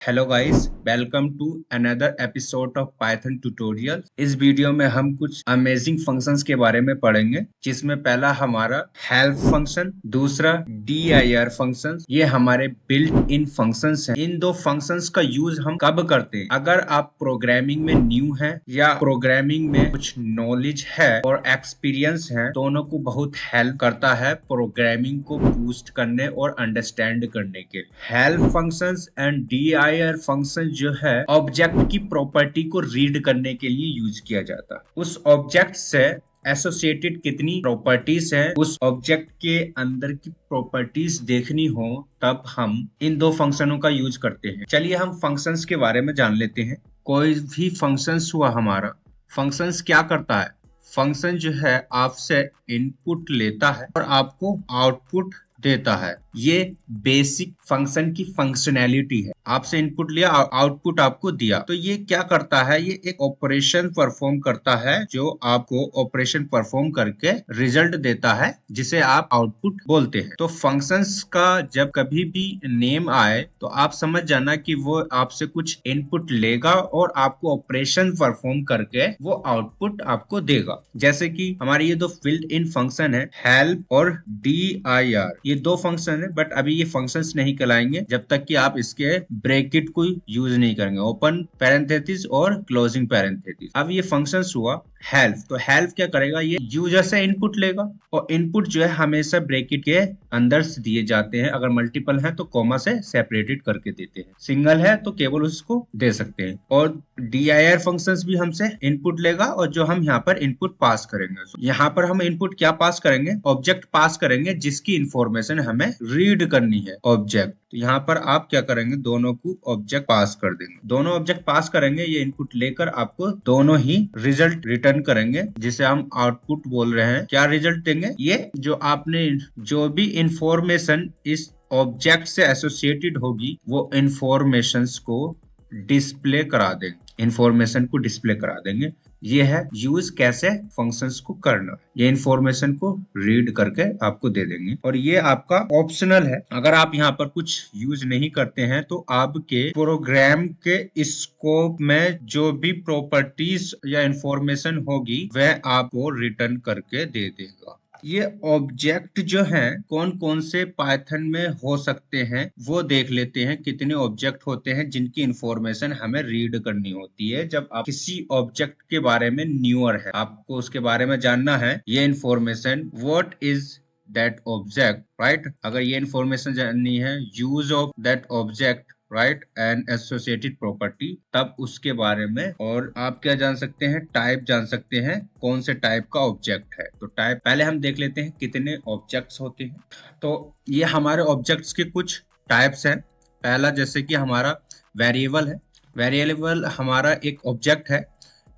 Hello guys, welcome to another episode of Python tutorial. इस video में हम कुछ अमेजिंग फंक्शंस के बारे में पढ़ेंगे, जिसमें पहला हमारा हेल्प फंक्शन, दूसरा dir फंक्शन। ये हमारे बिल्ट इन फंक्शंस हैं। इन दो फंक्शंस का यूज हम कब करते हैं? अगर आप प्रोग्रामिंग में न्यू हैं या प्रोग्रामिंग में कुछ नॉलेज है और एक्सपीरियंस है, दोनों को बहुत हेल्प करता है प्रोग्रामिंग को बूस्ट करने और अंडरस्टैंड करने के। Help functions and dir function जो है ऑब्जेक्ट की प्रॉपर्टी को रीड करने के लिए यूज किया जाता है। उस ऑब्जेक्ट से एसोसिएटेड कितनी प्रॉपर्टीज है, उस ऑब्जेक्ट के अंदर की प्रॉपर्टीज देखनी हो, तब हम इन दो फंक्शनों का यूज करते हैं। चलिए हम फंक्शंस के बारे में जान लेते हैं। कोई भी फंक्शंस हुआ हमारा, फंक्शंस क्या करता है? फंक्शन जो है आपसे इनपुट लेता है और आपको आउटपुट देता है। ये बेसिक फंक्शन की फंक्शनैलिटी है। आपसे इनपुट लिया, आउटपुट आपको दिया, तो ये क्या करता है? ये एक ऑपरेशन परफॉर्म करता है जो आपको ऑपरेशन परफॉर्म करके रिजल्ट देता है, जिसे आप आउटपुट बोलते हैं। तो फंक्शंस का जब कभी भी नेम आए तो आप समझ जाना कि वो आपसे कुछ इनपुट लेगा और आपको ऑपरेशन परफॉर्म करके वो आउटपुट आपको देगा। जैसे कि हमारी ये दो बिल्ट इन फंक्शन है, हेल्प और dir। ये दो फंक्शन है, बट अभी ये फंक्शंस नहीं कहलाएंगे जब तक कि आप इसके ब्रैकेट को यूज नहीं करेंगे, ओपन पैरेंथेसिस और क्लोजिंग पैरेंथेसिस। अब ये फंक्शंस हुआ हेल्प। तो हेल्प क्या करेगा? ये यूजर से इनपुट लेगा और इनपुट जो है हमेशा ब्रैकेट के अंदर दिए जाते हैं। अगर मल्टीपल है तो कॉमा से सेपरेटेड करके देते हैं, सिंगल है तो केवल उसको दे सकते हैं। और dir फंक्शंस भी हमसे इनपुट लेगा और जो हम यहाँ पर इनपुट पास करेंगे, यहाँ पर हम इनपुट क्या पास करेंगे? ऑब्जेक्ट पास करेंगे जिसकी इंफॉर्मेशन हमें रीड करनी है, ऑब्जेक्ट। तो यहाँ पर आप क्या करेंगे? दोनों को ऑब्जेक्ट पास कर देंगे। दोनों ऑब्जेक्ट पास करेंगे, ये इनपुट लेकर आपको दोनों ही रिजल्ट रिटर्न करेंगे, जिसे हम आउटपुट बोल रहे हैं। क्या रिजल्ट देंगे? ये जो आपने जो भी इंफॉर्मेशन इस ऑब्जेक्ट से एसोसिएटेड होगी, वो इंफॉर्मेशंस को डिस्प्ले करा देंगे, इंफॉर्मेशन को डिस्प्ले करा देंगे। ये है यूज कैसे फंक्शंस को करना। ये इंफॉर्मेशन को रीड करके आपको दे देंगे और ये आपका ऑप्शनल है। अगर आप यहाँ पर कुछ यूज नहीं करते हैं तो आपके प्रोग्राम के स्कोप में जो भी प्रॉपर्टीज या इंफॉर्मेशन होगी वह आपको रिटर्न करके दे देगा। ये ऑब्जेक्ट जो हैं कौन कौन से पाइथन में हो सकते हैं वो देख लेते हैं। कितने ऑब्जेक्ट होते हैं जिनकी इंफॉर्मेशन हमें रीड करनी होती है? जब आप किसी ऑब्जेक्ट के बारे में न्यूअर है, आपको उसके बारे में जानना है, ये information what is that object, right? अगर ये इंफॉर्मेशन जाननी है, use of that object, right, and associated property, तब उसके बारे में। और आप क्या जान सकते हैं? टाइप जान सकते हैं, कौन से टाइप का ऑब्जेक्ट है। तो टाइप पहले हम देख लेते हैं कितने ऑब्जेक्ट्स होते हैं। तो ये हमारे ऑब्जेक्ट्स के कुछ टाइप्स हैं। पहला जैसे कि हमारा वेरिएबल है। वेरिएबल हमारा एक ऑब्जेक्ट है,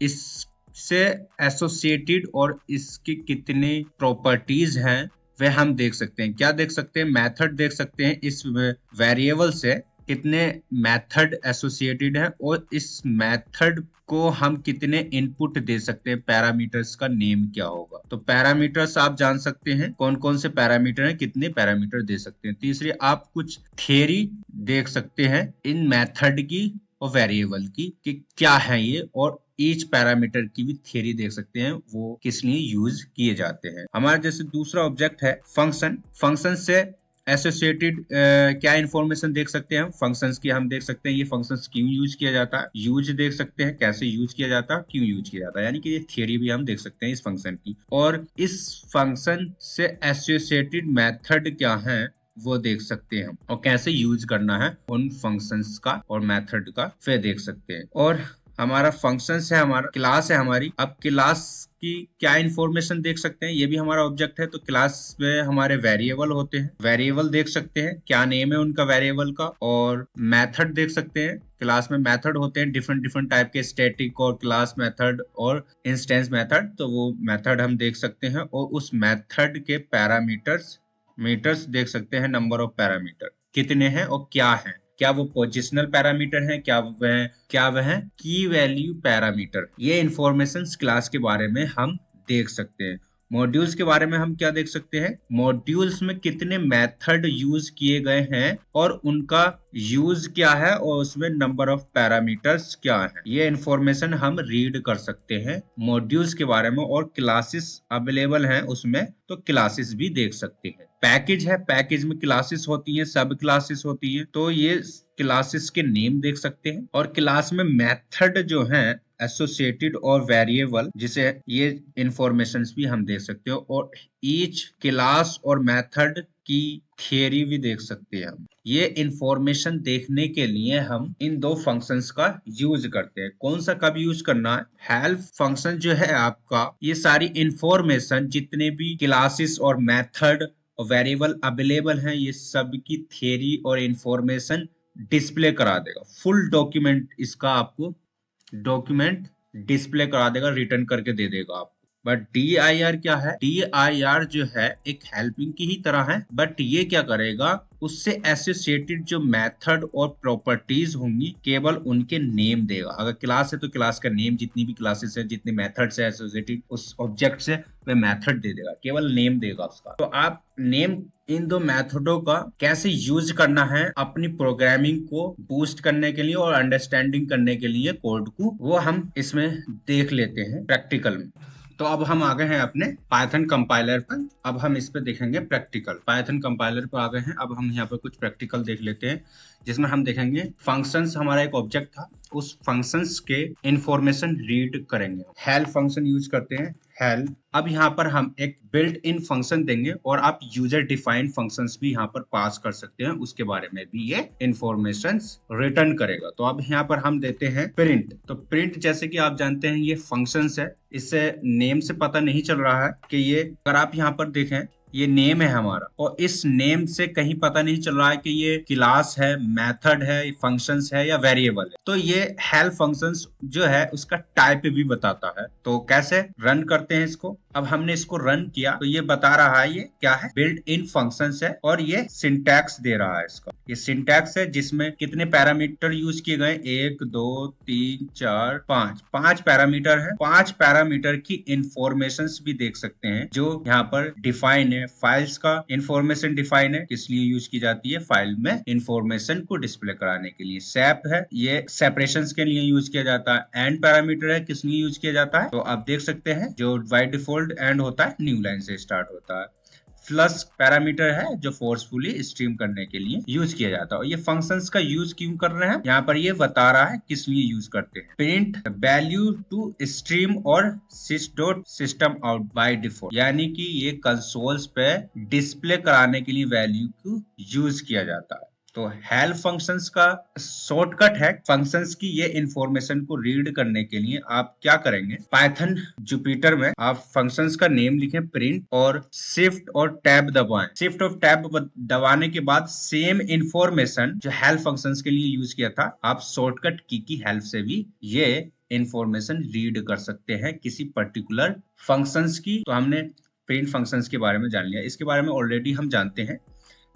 इससे एसोसिएटेड और इसके कितने प्रॉपर्टीज हैं वह हम देख सकते हैं। क्या देख सकते हैं? मेथड देख सकते हैं। इस वेरिएबल से कितने मेथड एसोसिएटेड है और इस मेथड को हम कितने इनपुट दे सकते हैं, पैरामीटर्स का नेम क्या होगा। तो पैरामीटर्स आप जान सकते हैं, कौन कौन से पैरामीटर हैं, कितने पैरामीटर दे सकते हैं। तीसरी, आप कुछ थ्योरी देख सकते हैं इन मेथड की और वेरिएबल की कि क्या है ये, और ईच पैरामीटर की भी थ्योरी देख सकते हैं, वो किस लिए यूज किए जाते हैं। हमारा जैसे दूसरा ऑब्जेक्ट है फंक्शन। फंक्शन से एसोसिएटेड क्या इंफॉर्मेशन देख सकते हैं हम? फंक्शंस की हम देख सकते हैं ये फंक्शंस क्यों यूज किया जाता है, यूज देख सकते हैं कैसे यूज किया जाता है, क्यों यूज किया जाता है, यानी कि ये थ्योरी भी हम देख सकते हैं इस फंक्शन की। और इस फंक्शन से एसोसिएटेड मेथड क्या है वो देख सकते हैं हम, और कैसे यूज करना है उन फंक्शंस का और मेथड का फिर देख सकते हैं। और हमारा फंक्शंस है, हमारा क्लास है हमारी। अब क्लास की क्या इंफॉर्मेशन देख सकते हैं? ये भी हमारा ऑब्जेक्ट है। तो क्लास में हमारे वेरिएबल होते हैं, वेरिएबल देख सकते हैं क्या नेम है उनका वेरिएबल का। और मेथड देख सकते हैं, क्लास में मेथड होते हैं डिफरेंट डिफरेंट टाइप के, स्टैटिक और क्लास मेथड और इंस्टेंस मेथड। तो वो मेथड हम देख सकते हैं और उस मेथड के पैरामीटर्स देख सकते हैं, नंबर ऑफ पैरामीटर कितने हैं और क्या है। क्या वो पोजिशनल पैरामीटर है, क्या वह की वैल्यू पैरामीटर। ये इंफॉर्मेशन क्लास के बारे में हम देख सकते हैं। मॉड्यूल्स के बारे में हम क्या देख सकते हैं, मॉड्यूल्स में कितने मेथड यूज किए गए हैं और उनका यूज क्या है और उसमें नंबर ऑफ पैरामीटर्स क्या है, ये इंफॉर्मेशन हम रीड कर सकते हैं मॉड्यूल्स के बारे में। और क्लासेस अवेलेबल हैं उसमें, तो क्लासेस भी देख सकते हैं। पैकेज है, पैकेज में क्लासेस होती हैं, सब क्लासेस होती हैं, तो ये क्लासेस के नेम देख सकते हैं। और क्लास में मेथड जो है एसोसिएटेड और वेरिएबल, जिसे ये इंफॉर्मेशंस भी हम देख सकते हो। और ईच क्लास और मेथड की थियरी भी देख सकते हैं हम। ये इंफॉर्मेशन देखने के लिए हम इन दो फंक्शंस का यूज करते हैं। कौन सा कब यूज करना है, हेल्प फंक्शन जो है आपका, ये सारी इंफॉर्मेशन जितने भी क्लासेस और मेथड और वेरिएबल अवेलेबल हैं, ये सब की थियरी और इंफॉर्मेशन डिस्प्ले करा देगा। फुल डॉक्यूमेंट इसका आपको डॉक्यूमेंट डिस्प्ले करा देगा, रिटर्न करके दे देगा आपको। बट DIR क्या है, DIR जो है एक हेल्पिंग की ही तरह है, बट ये क्या करेगा, उससे एसोसिएटेड जो मेथड और प्रॉपर्टीज होंगी केवल उनके नेम देगा। अगर क्लास है तो क्लास का नेम, जितनी भी क्लासेस है, जितने मेथड्स है एसोसिएटेड उस ऑब्जेक्ट से, वह मेथड दे देगा, केवल नेम देगा उसका। तो आप नेम इन दो मेथडों का कैसे यूज करना है अपनी प्रोग्रामिंग को बूस्ट करने के लिए और अंडरस्टैंडिंग करने के लिए कोड को, वो हम इसमें देख लेते हैं प्रैक्टिकल में। तो अब हम आ गए हैं अपने पाइथन कंपाइलर पर। अब हम इस पे देखेंगे प्रैक्टिकल। पाइथन कंपाइलर पर आ गए हैं, अब हम यहाँ पर कुछ प्रैक्टिकल देख लेते हैं, जिसमें हम देखेंगे फंक्शंस, हमारा एक ऑब्जेक्ट था, उस फंक्शंस के इंफॉर्मेशन रीड करेंगे। हेल्प फंक्शन यूज करते हैं, हेल्प। अब यहाँ पर हम एक बिल्ट इन फंक्शन देंगे और आप यूजर डिफाइंड फंक्शंस भी यहाँ पर पास कर सकते हैं, उसके बारे में भी ये इंफॉर्मेशन रिटर्न करेगा। तो अब यहाँ पर हम देते हैं प्रिंट। तो प्रिंट जैसे कि आप जानते हैं ये फंक्शंस है, इससे नेम से पता नहीं चल रहा है कि ये, अगर आप यहाँ पर देखें ये नेम है हमारा, और इस नेम से कहीं पता नहीं चल रहा है कि ये क्लास है, मेथड है, फंक्शंस है या वेरिएबल है। तो ये हेल्प फंक्शंस जो है उसका टाइप भी बताता है। तो कैसे रन करते हैं इसको, अब हमने इसको रन किया तो ये बता रहा है ये क्या है, बिल्ट इन फंक्शंस है, और ये सिंटैक्स दे रहा है इसका। ये सिंटैक्स है जिसमें कितने पैरामीटर यूज किए गए, 1 2 3 4 5, 5 पैरामीटर है। 5 पैरामीटर की इंफॉर्मेशन भी देख सकते हैं जो यहाँ पर डिफाइन है। फाइल्स का इंफॉर्मेशन डिफाइन है, किस लिए यूज की जाती है, फाइल में इंफॉर्मेशन को डिस्प्ले कराने के लिए। सेप है, ये सेपरेशंस के लिए यूज किया जाता है। एंड पैरामीटर है, किस लिए यूज किया जाता है, तो आप देख सकते हैं जो बाय डिफॉल्ट एंड होता है न्यू लाइन से स्टार्ट होता है। फ्लश पैरामीटर है जो फोर्सफुली स्ट्रीम करने के लिए यूज किया जाता है। और ये फंक्शंस का यूज क्यों कर रहे हैं, यहाँ पर ये बता रहा है किस लिए यूज करते हैं। प्रिंट वैल्यू टू स्ट्रीम और sys.system आउट बाय डिफॉल्ट, यानी कि ये कंसोल्स पे डिस्प्ले कराने के लिए वैल्यू को यूज किया जाता है। तो हेल्प फंक्शंस का शॉर्टकट है, फंक्शंस की ये इंफॉर्मेशन को रीड करने के लिए आप क्या करेंगे, पाइथन जुपिटर में आप फंक्शंस का नेम लिखें प्रिंट और शिफ्ट और टैब दबाएं। शिफ्ट और टैब दबाने के बाद सेम इंफॉर्मेशन जो हेल्प फंक्शंस के लिए यूज किया था, आप शॉर्टकट की हेल्प से भी ये इंफॉर्मेशन रीड कर सकते हैं किसी पर्टिकुलर फंक्शंस की। तो हमने प्रिंट फंक्शंस के बारे में जान लिया, इसके बारे में ऑलरेडी हम जानते हैं।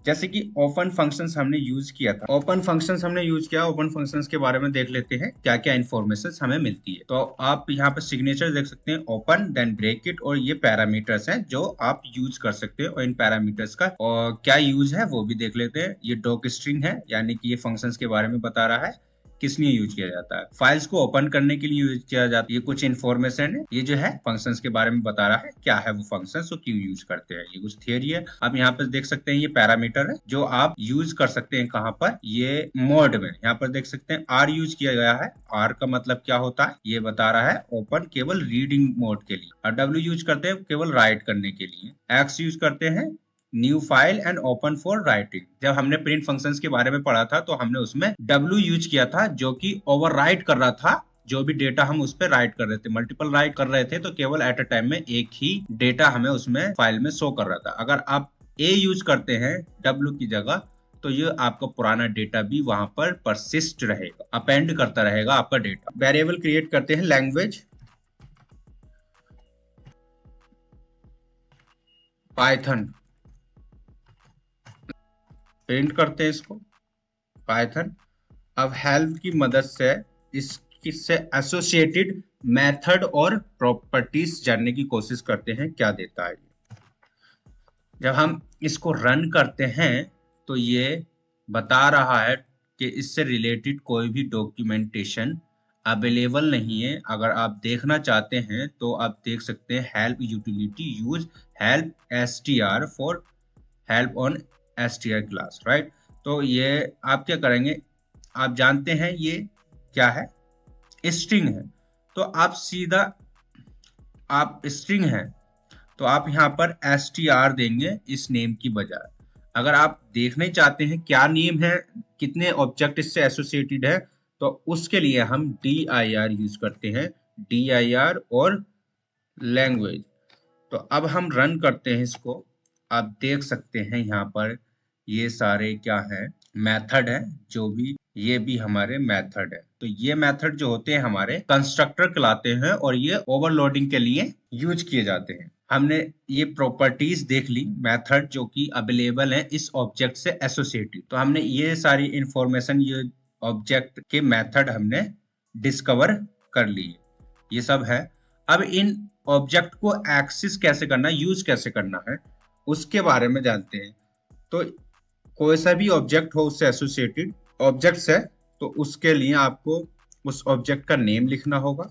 जैसे कि ओपन फंक्शंस हमने यूज किया था, ओपन फंक्शंस हमने यूज किया, ओपन फंक्शंस के बारे में देख लेते हैं क्या क्या इन्फॉर्मेशन हमें मिलती है। तो आप यहाँ पर सिग्नेचर देख सकते हैं, ओपन देन ब्रेकेट, और ये पैरामीटर्स हैं जो आप यूज कर सकते हैं। और इन पैरामीटर्स का और क्या यूज है वो भी देख लेते हैं। ये डॉक स्ट्रिंग है, यानी कि ये फंक्शंस के बारे में बता रहा है किस लिए यूज किया जाता है। फाइल्स को ओपन करने के लिए यूज किया जाता है। ये कुछ इन्फॉर्मेशन है, ये जो है फंक्शंस के बारे में बता रहा है क्या है वो फंक्शंस और क्यों यूज करते हैं, ये कुछ थियरी है। आप यहाँ पर देख सकते हैं ये पैरामीटर है जो आप यूज कर सकते हैं कहाँ पर, ये मोड में। यहाँ पर देख सकते हैं आर यूज किया गया है। आर का मतलब क्या होता है ये बता रहा है, ओपन केवल रीडिंग मोड के लिए। और डब्ल्यू यूज करते हैं केवल राइट करने के लिए। एक्स यूज करते हैं new file and open for writing. जब हमने प्रिंट फंक्शंस के बारे में पढ़ा था तो हमने उसमें W यूज किया था जो कि ओवरराइट कर रहा था, जो भी डेटा हम उस पर राइट कर रहे थे, मल्टीपल राइट कर रहे थे तो केवल एट अ टाइम में एक ही डेटा हमें उसमें फाइल में शो कर रहा था। अगर आप A यूज करते हैं W की जगह तो ये आपका पुराना डेटा भी वहां पर परसिस्ट रहेगा, अपेंड करता रहेगा आपका डेटा। वेरिएबल क्रिएट करते हैं लैंग्वेज पाइथन, प्रिंट करते हैं इसको पाइथन। अब हेल्प की मदद से इस किससे एसोसिएटेड मेथड और प्रॉपर्टीज जानने की कोशिश करते हैं क्या देता है। जब हम इसको रन करते हैं तो ये बता रहा है कि इससे रिलेटेड कोई भी डॉक्यूमेंटेशन अवेलेबल नहीं है। अगर आप देखना चाहते हैं तो आप देख सकते हैं help utility use help str for help on str class, right. तो ये आप क्या करेंगे, आप जानते हैं ये क्या है, स्ट्रिंग है। तो आप सीधा आप स्ट्रिंग है तो आप यहाँ पर str देंगे इस नेम की बजाय। अगर आप देखने चाहते हैं क्या नेम है, कितने ऑब्जेक्ट इससे एसोसिएटेड है, तो उसके लिए हम dir यूज करते हैं, dir और लैंग्वेज। तो अब हम रन करते हैं इसको, आप देख सकते हैं यहाँ पर ये सारे क्या है, मेथड है, जो भी ये भी हमारे मेथड है। तो ये मेथड जो होते हैं हमारे कंस्ट्रक्टर कहलाते हैं और ये ओवरलोडिंग के लिए यूज किए जाते हैं। हमने ये प्रॉपर्टीज देख ली मेथड जो कि अवेलेबल है इस ऑब्जेक्ट से एसोसिएटेड। तो हमने ये सारी इंफॉर्मेशन ये ऑब्जेक्ट के मेथड हमने डिस्कवर कर ली, ये सब है। अब इन ऑब्जेक्ट को एक्सेस कैसे करना, यूज कैसे करना है, उसके बारे में जानते हैं। तो कोई सा भी ऑब्जेक्ट हो उससे एसोसिएटेड ऑब्जेक्ट्स है तो उसके लिए आपको उस ऑब्जेक्ट का नेम लिखना होगा,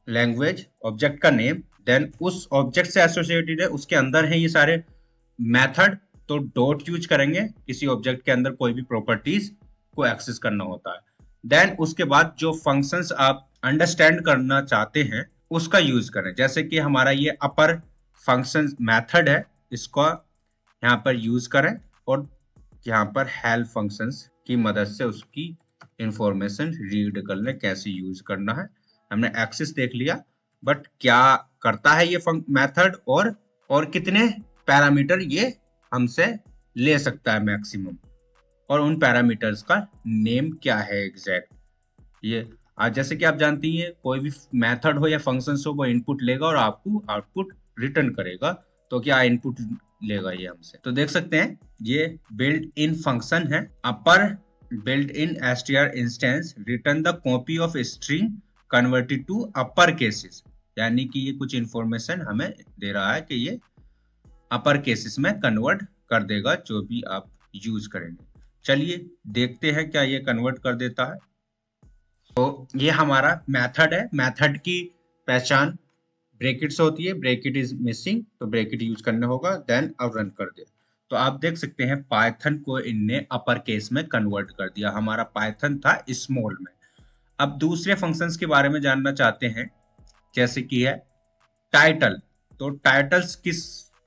लैंग्वेज ऑब्जेक्ट का नेम, देन उस ऑब्जेक्ट से एसोसिएटेड है उसके अंदर है ये सारे मेथड, तो डॉट यूज करेंगे किसी ऑब्जेक्ट के अंदर कोई भी प्रॉपर्टीज को एक्सेस करना होता है। देन उसके बाद जो फंक्शंस आप अंडरस्टैंड करना चाहते हैं उसका यूज करें, जैसे कि हमारा ये अपर फंक्शन मेथड है, इसको यहाँ पर यूज करें और यहाँ पर हेल्प फंक्शंस की मदद से उसकी इंफॉर्मेशन रीड कर लें कैसे यूज करना है। हमने एक्सेस देख लिया, बट क्या करता है ये मेथड और कितने पैरामीटर ये हमसे ले सकता है मैक्सिमम, और उन पैरामीटर्स का नेम क्या है एग्जैक्ट। ये आज जैसे कि आप जानती हैं कोई भी मेथड हो या फंक्शन हो वो इनपुट लेगा और आपको आउटपुट रिटर्न करेगा। तो क्या इनपुट लेगा ये हमसे, तो देख सकते हैं ये बिल्ट इन फंक्शन है, upper built in str instance return the copy of string converted to upper cases, यानी कि ये कुछ इंफॉर्मेशन हमें दे रहा है कि ये अपर केसेस में कन्वर्ट कर देगा जो भी आप यूज करेंगे। चलिए देखते हैं क्या ये कन्वर्ट कर देता है। तो ये हमारा मेथड है, मेथड की पहचान ब्रैकेट से होती है, ब्रैकेट इज मिसिंग तो ब्रैकेट यूज करना होगा, देन अब रन कर दे। तो आप देख सकते हैं पाइथन को इनने अपर केस में कन्वर्ट कर दिया, हमारा पाइथन था स्मॉल में। अब दूसरे फंक्शंस के बारे में जानना चाहते हैं, जैसे कि है टाइटल। तो टाइटल्स किस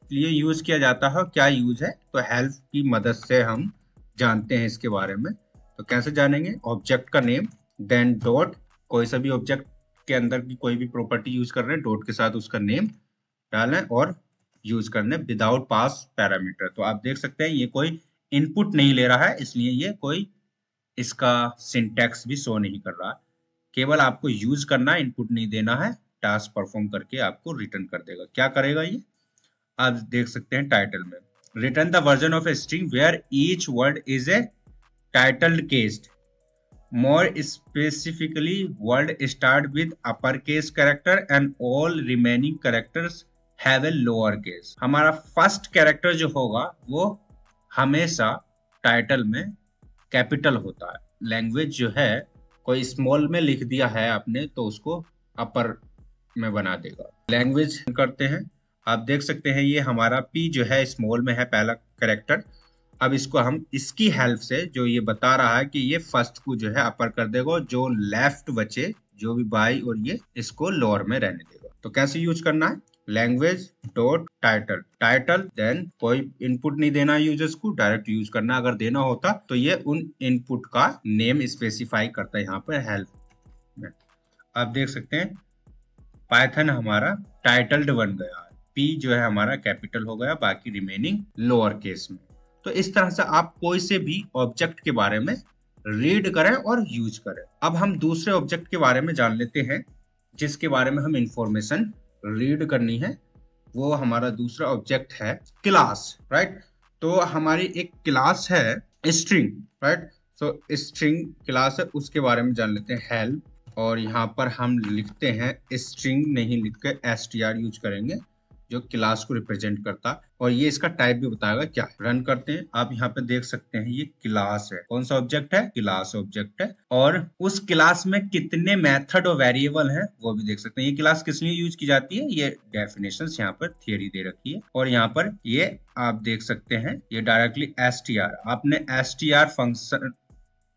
लिए यूज किया जाता है, क्या यूज है, तो हेल्प की मदद से हम जानते हैं इसके बारे में। तो कैसे जानेंगे, ऑब्जेक्ट का नेम, देन डॉट, कोई सा भी ऑब्जेक्ट के अंदर की कोई भी प्रॉपर्टी यूज कर रहे हैं डॉट के साथ उसका नेम डालें और यूज करने विदाउट पास पैरामीटर। तो आप देख सकते हैं ये कोई इनपुट नहीं ले रहा है, इसलिए ये कोई इसका सिंटैक्स भी शो नहीं कर रहा, केवल आपको यूज करना, इनपुट नहीं देना है, टास्क परफॉर्म करके आपको रिटर्न कर देगा। क्या करेगा ये आप देख सकते हैं टाइटल में, return the version of a string where each word is a titled cased, more specifically word start with uppercase character and all remaining characters have a lower case। हमारा फर्स्ट कैरेक्टर जो होगा वो हमेशा title में capital होता है, language जो है कोई स्मॉल में लिख दिया है आपने तो उसको अपर में बना देगा। लैंग्वेज करते हैं, आप देख सकते हैं ये हमारा P जो है स्मॉल में है पहला कैरेक्टर। अब इसको हम इसकी हेल्प से जो ये बता रहा है कि ये फर्स्ट को जो है अपर कर देगा, जो लेफ्ट बचे जो भी बाई और ये इसको लोअर में रहने देगा। तो कैसे यूज करना है, language dot title, title then कोई इनपुट नहीं देना यूजर्स को, डायरेक्ट यूज करना। अगर देना होता तो ये उन इनपुट का नेम स्पेसिफाई करता है यहाँ पर हेल्प में। आप देख सकते हैं पाइथन हमारा टाइटल्ड बन गया, P जो है हमारा कैपिटल हो गया, बाकी रिमेनिंग लोअर केस में। तो इस तरह से आप कोई से भी ऑब्जेक्ट के बारे में रीड करें और यूज करें। अब हम दूसरे ऑब्जेक्ट के बारे में जान लेते हैं जिसके बारे में हम इंफॉर्मेशन रीड करनी है। वो हमारा दूसरा ऑब्जेक्ट है क्लास, राइट। तो हमारी एक क्लास है स्ट्रिंग, राइट। सो स्ट्रिंग क्लास है उसके बारे में जान लेते हैं, हेल्प। और यहाँ पर हम लिखते हैं स्ट्रिंग नहीं लिख के str यूज करेंगे जो क्लास को रिप्रेजेंट करता है, और ये इसका टाइप भी बताएगा क्या है। रन करते हैं, आप यहाँ पे देख सकते हैं ये क्लास है। कौन सा ऑब्जेक्ट है? क्लास ऑब्जेक्ट है। और उस क्लास में कितने मेथड और वेरिएबल हैं वो भी देख सकते हैं। ये क्लास किस लिए यूज की जाती है, ये डेफिनेशंस यहाँ पर थियरी दे रखी है। और यहाँ पर ये आप देख सकते हैं ये डायरेक्टली str, आपने str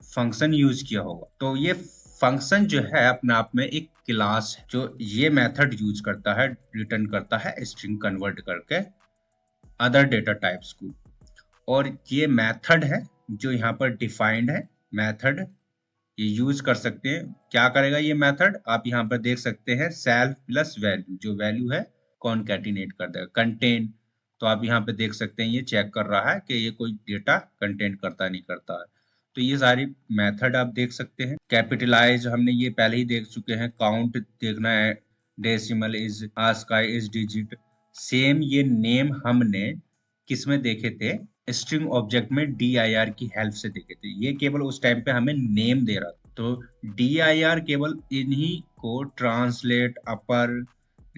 फंक्शन यूज किया होगा। तो ये फंक्शन जो है अपने आप में एक क्लास है जो ये मेथड यूज करता है, रिटर्न करता है स्ट्रिंग कन्वर्ट करके अदर डेटा टाइप्स को। और ये मेथड है जो यहाँ पर डिफाइंड है। मेथड ये यूज कर सकते हैं। क्या करेगा ये मेथड? आप यहाँ पर देख सकते हैं सेल्फ प्लस वैल्यू, जो वैल्यू है कॉन्कैटिनेट कर देगा। कंटेन, तो आप यहाँ पे देख सकते हैं ये चेक कर रहा है कि ये कोई डेटा कंटेंट करता नहीं करता है। तो ये सारी मेथड आप देख सकते हैं। कैपिटलाइज हमने ये पहले ही देख चुके हैं। काउंट देखना है, decimal is, ASCII is digit. Same ये नेम हमने किस में देखे थे? स्ट्रिंग ऑब्जेक्ट में dir की हेल्प से देखे थे। ये केवल उस टाइम पे हमें नेम दे रहा था। तो dir केवल इन्हीं को ट्रांसलेट, अपर,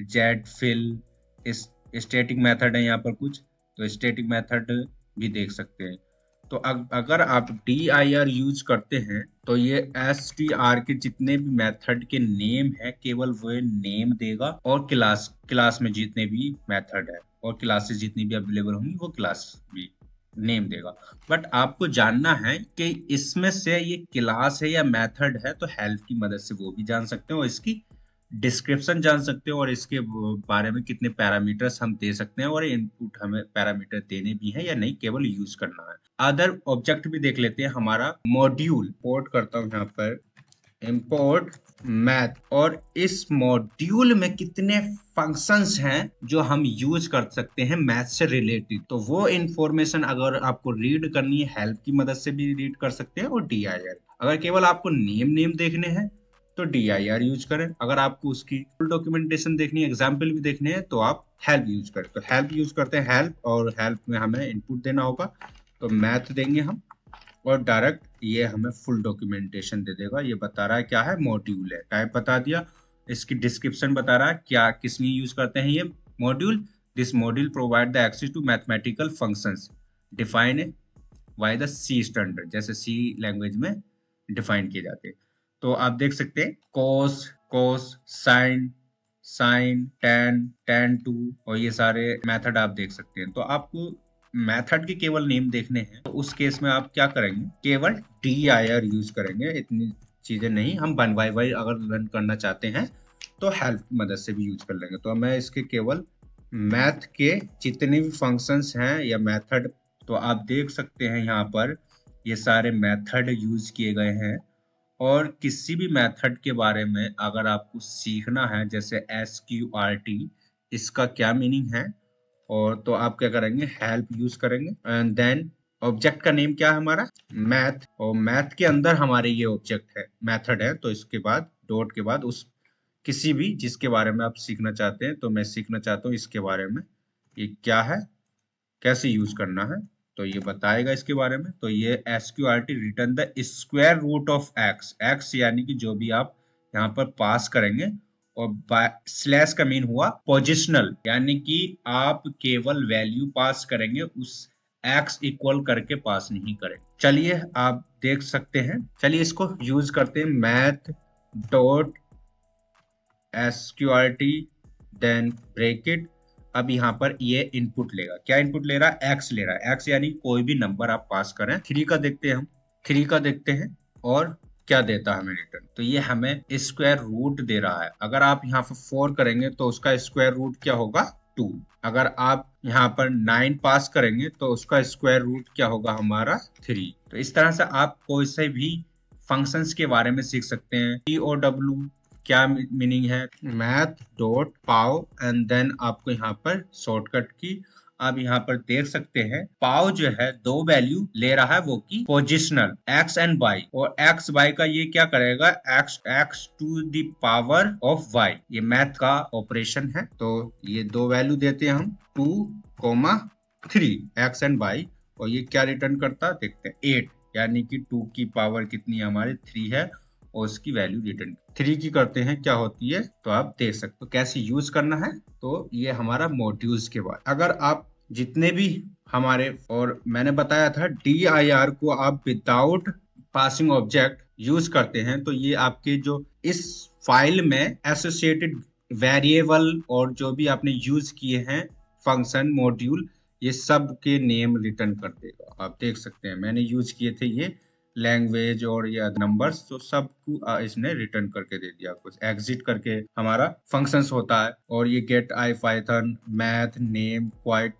जेड फिल, स्टैटिक मेथड है यहाँ पर कुछ, तो स्टैटिक मेथड भी देख सकते हैं। तो अगर आप dir यूज करते हैं तो ये str के जितने भी मेथड के नेम है केवल वो नेम देगा, और क्लास में जितने भी मेथड है और क्लासेस जितनी भी अवेलेबल होंगी वो क्लास भी नेम देगा। बट आपको जानना है कि इसमें से ये क्लास है या मेथड है, तो हेल्प की मदद से वो भी जान सकते हैं और इसकी डिस्क्रिप्शन जान सकते हो और इसके बारे में कितने पैरामीटर्स हम दे सकते हैं और इनपुट हमें पैरामीटर देने भी है या नहीं, केवल यूज करना है। अदर ऑब्जेक्ट भी देख लेते हैं। हमारा मॉड्यूल पोर्ट करता हूं यहाँ पर, इंपोर्ट मैथ, और इस मॉड्यूल में कितने फंक्शंस हैं जो हम यूज कर सकते हैं मैथ से रिलेटेड। तो वो इंफॉर्मेशन अगर आपको रीड करनी है हेल्प की मदद से भी रीड कर सकते हैं, और dir। अगर केवल आपको नेम देखने हैं तो dir यूज करें। अगर आपको उसकी फुल डॉक्यूमेंटेशन देखनी है, एग्जाम्पल भी देखने हैं, तो आप हेल्प यूज करें। तो हेल्प यूज करते हैं, हेल्प, और हेल्प में हमें इनपुट देना होगा तो मैथ देंगे हम, और डायरेक्ट ये हमें फुल डॉक्यूमेंटेशन दे देगा। ये बता रहा है क्या है, मॉड्यूल है। टाइप बता दिया, इसकी डिस्क्रिप्शन बता रहा है क्या किस लिए यूज करते हैं ये module. This module provide the access to mathematical functions define by the C standard, जैसे सी लैंग्वेज में डिफाइन किए जाते हैं। तो आप देख सकते हैं कोस, साइन, tan टू, और ये सारे मेथड आप देख सकते हैं। तो आपको मेथड के केवल नेम देखने हैं तो उस केस में आप क्या करेंगे, केवल dir यूज करेंगे। इतनी चीजें नहीं, हम 1 by 1 अगर रन करना चाहते हैं तो हेल्प की मदद से भी यूज कर लेंगे। तो मैं इसके केवल मैथ के जितने भी फंक्शंस हैं या मेथड, तो आप देख सकते हैं यहाँ पर ये सारे मेथड यूज किए गए हैं। और किसी भी मेथड के बारे में अगर आपको सीखना है, जैसे SQRT, इसका क्या मीनिंग है, और तो आप क्या करेंगे, हेल्प यूज करेंगे। एंड देन ऑब्जेक्ट का नेम क्या है हमारा, मैथ, और मैथ के अंदर हमारे ये ऑब्जेक्ट है, मेथड है। तो इसके बाद डॉट के बाद उस किसी भी जिसके बारे में आप सीखना चाहते हैं, तो मैं सीखना चाहता हूँ इसके बारे में, ये क्या है, कैसे यूज करना है, तो ये बताएगा इसके बारे में। तो ये SQRT return the square root of x यानी कि जो भी आप यहाँ पर पास करेंगे, और स्लैश का मीन हुआ पोजिशनल, यानी कि आप केवल वैल्यू पास करेंगे, उस x इक्वल करके पास नहीं करेंगे। चलिए आप देख सकते हैं, चलिए इसको यूज करते हैं। Math dot SQRT then bracket. अब यहाँ पर ये इनपुट लेगा, क्या इनपुट ले रहा है, x ले रहा है। x यानी कोई भी नंबर आप पास करें। 3 का देखते हैं हम, 3 का देखते हैं, और क्या देता है हमें रिटर्न, तो ये हमें स्क्वायर रूट दे रहा है। अगर आप यहाँ पर 4 करेंगे तो उसका स्क्वायर रूट क्या होगा, 2। अगर आप यहाँ पर 9 पास करेंगे तो उसका स्क्वायर रूट क्या होगा हमारा, 3। तो इस तरह से आप कोई से भी फंक्शंस के बारे में सीख सकते हैं। POW क्या मीनिंग है, math dot pow, and then आपको यहाँ पर शॉर्टकट की आप यहाँ पर देख सकते हैं। पाव जो है 2 वैल्यू ले रहा है, वो की पोजिशनल x एंड y, और x y का ये क्या करेगा, x to the power of y, ये मैथ का ऑपरेशन है। तो ये 2 वैल्यू देते हैं हम, 2, 3 x एंड y, और ये क्या रिटर्न करता देखते हैं, 8। यानी कि 2 की पावर कितनी है हमारी 3 है और उसकी वैल्यू रिटर्न 3 की करते हैं क्या होती है, तो आप देख सकते हो कैसे यूज करना है। तो ये हमारा मॉड्यूल्स के बाद अगर आप जितने भी हमारे, और मैंने बताया था dir को आप विदाउट पासिंग ऑब्जेक्ट यूज करते हैं तो ये आपके जो इस फाइल में एसोसिएटेड वेरिएबल और जो भी आपने यूज किए हैं फंक्शन मॉड्यूल, ये सब के नेम रिटर्न कर देगा। आप देख सकते हैं मैंने यूज किए थे ये लैंग्वेज और ये नंबर्स, तो सबको इसने रिटर्न करके दे दिया। कुछ एग्जिट करके हमारा फंक्शंस होता है, और ये गेट आई पाइथन मैथ नेम क्वाइट